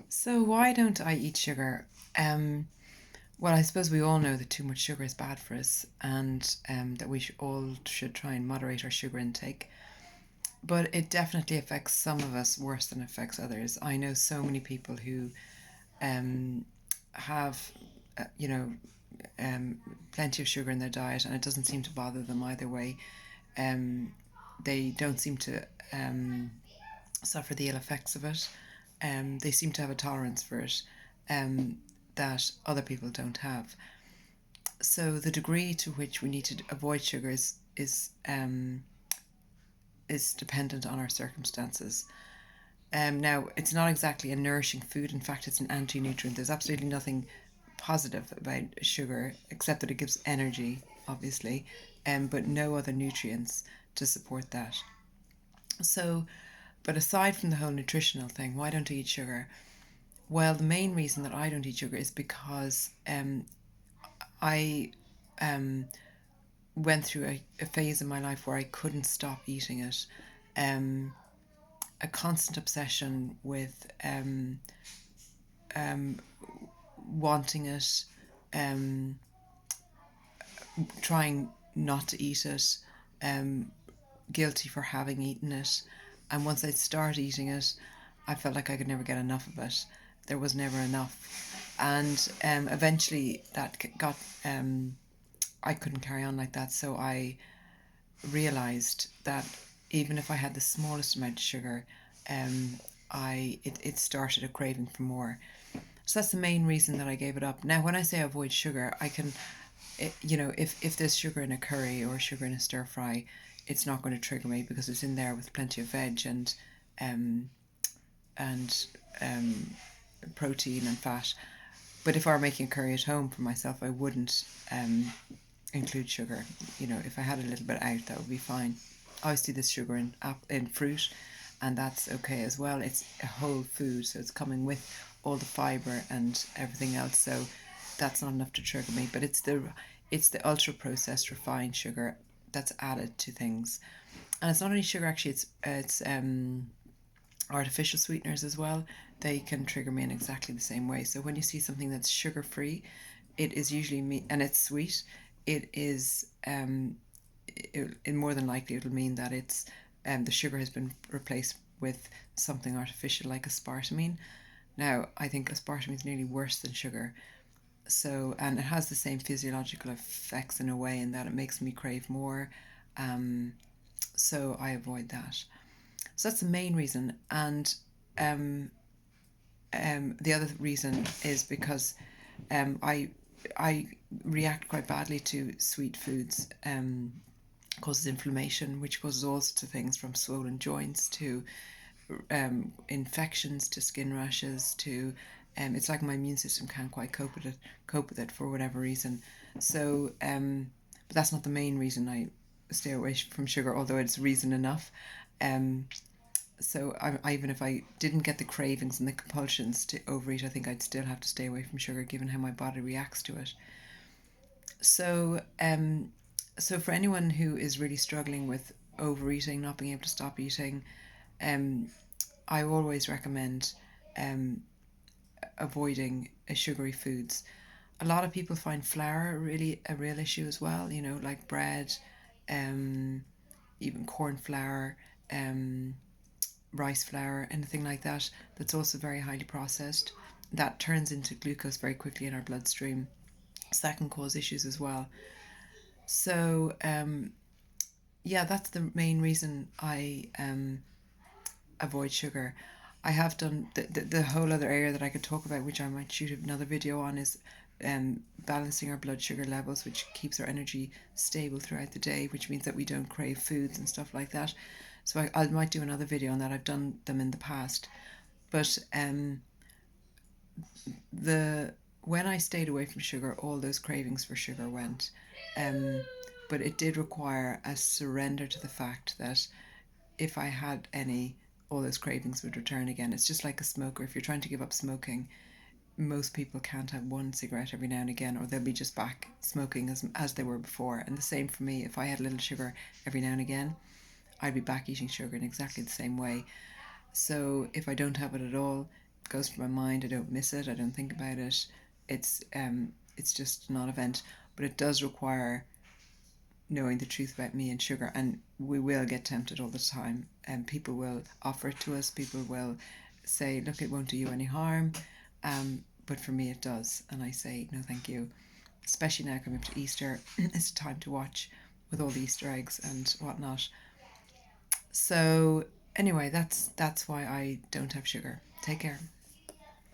So why don't I eat sugar? Um, well, I suppose we all know that too much sugar is bad for us, and that we all should try and moderate our sugar intake. But it definitely affects some of us worse than it affects others. I know so many people who um, have, uh, you know, um, plenty of sugar in their diet, and it doesn't seem to bother them either way. Um, they don't seem to suffer the ill effects of it. They seem to have a tolerance for it um, that other people don't have. So the degree to which we need to avoid sugar is dependent on our circumstances. Now, it's not exactly a nourishing food. In fact, it's an anti-nutrient. There's absolutely nothing positive about sugar except that it gives energy, obviously, but no other nutrients to support that. So, but aside from the whole nutritional thing, why don't I eat sugar? Well, the main reason that I don't eat sugar is because I um, went through a phase in my life where I couldn't stop eating it. Um, a constant obsession with wanting it, um, trying not to eat it, um, guilty for having eaten it. And once I'd start eating it, I felt like I could never get enough of it. There was never enough. And eventually that got, I couldn't carry on like that. So I realized that even if I had the smallest amount of sugar, it started a craving for more. So that's the main reason that I gave it up. Now, when I say avoid sugar, I can, if there's sugar in a curry or sugar in a stir fry, it's not going to trigger me because it's in there with plenty of veg um, and um, protein and fat. But if I were making a curry at home for myself, I wouldn't include sugar. If I had a little bit out, that would be fine. I always do this sugar in fruit, and that's okay as well. It's a whole food, so it's coming with all the fiber and everything else. So that's not enough to trigger me. But it's the ultra processed refined sugar that's added to things, and it's not only sugar. Actually, it's artificial sweeteners as well. They can trigger me in exactly the same way. So when you see something that's sugar free, it is usually me, and it's sweet. It is more than likely it'll mean that it's the sugar has been replaced with something artificial like aspartame. Now, I think aspartame is nearly worse than sugar. So, and it has the same physiological effects in a way in that it makes me crave more. Um, so I avoid that. So that's the main reason. And um, the other reason is because I react quite badly to sweet foods. Causes inflammation, which causes all sorts of things from swollen joints to infections to skin rashes to it's like my immune system can't quite cope with it for whatever reason. So but that's not the main reason I stay away from sugar, although it's reason enough. um so even if I didn't get the cravings and the compulsions to overeat, I think I'd still have to stay away from sugar given how my body reacts to it. So for anyone who is really struggling with overeating, not being able to stop eating, um I always recommend um, avoiding sugary foods. A lot of people find flour really a real issue as well, like bread, um, even corn flour, um, rice flour, anything like that, that's also very highly processed. That turns into glucose very quickly in our bloodstream. So that can cause issues as well. So, yeah, that's the main reason I avoid sugar. I have done the whole other area that I could talk about, which I might shoot another video on, is balancing our blood sugar levels, which keeps our energy stable throughout the day, which means that we don't crave foods and stuff like that. So I might do another video on that. I've done them in the past, but the when I stayed away from sugar, all those cravings for sugar went. Um, but it did require a surrender to the fact that if I had any, all those cravings would return again. It's just like a smoker. If you're trying to give up smoking, most people can't have one cigarette every now and again, or they'll be just back smoking as they were before. And the same for me. If I had a little sugar every now and again, I'd be back eating sugar in exactly the same way. So if I don't have it at all, goes from my mind. I don't miss it. I don't think about it. It's just a non-event. But it does require knowing the truth about me and sugar, and we will get tempted all the time, and people will offer it to us. People will say, look, it won't do you any harm, but for me it does, and I say no thank you, especially now coming up to Easter. It's time to watch with all the Easter eggs and whatnot. So anyway, that's why I don't have sugar. Take care.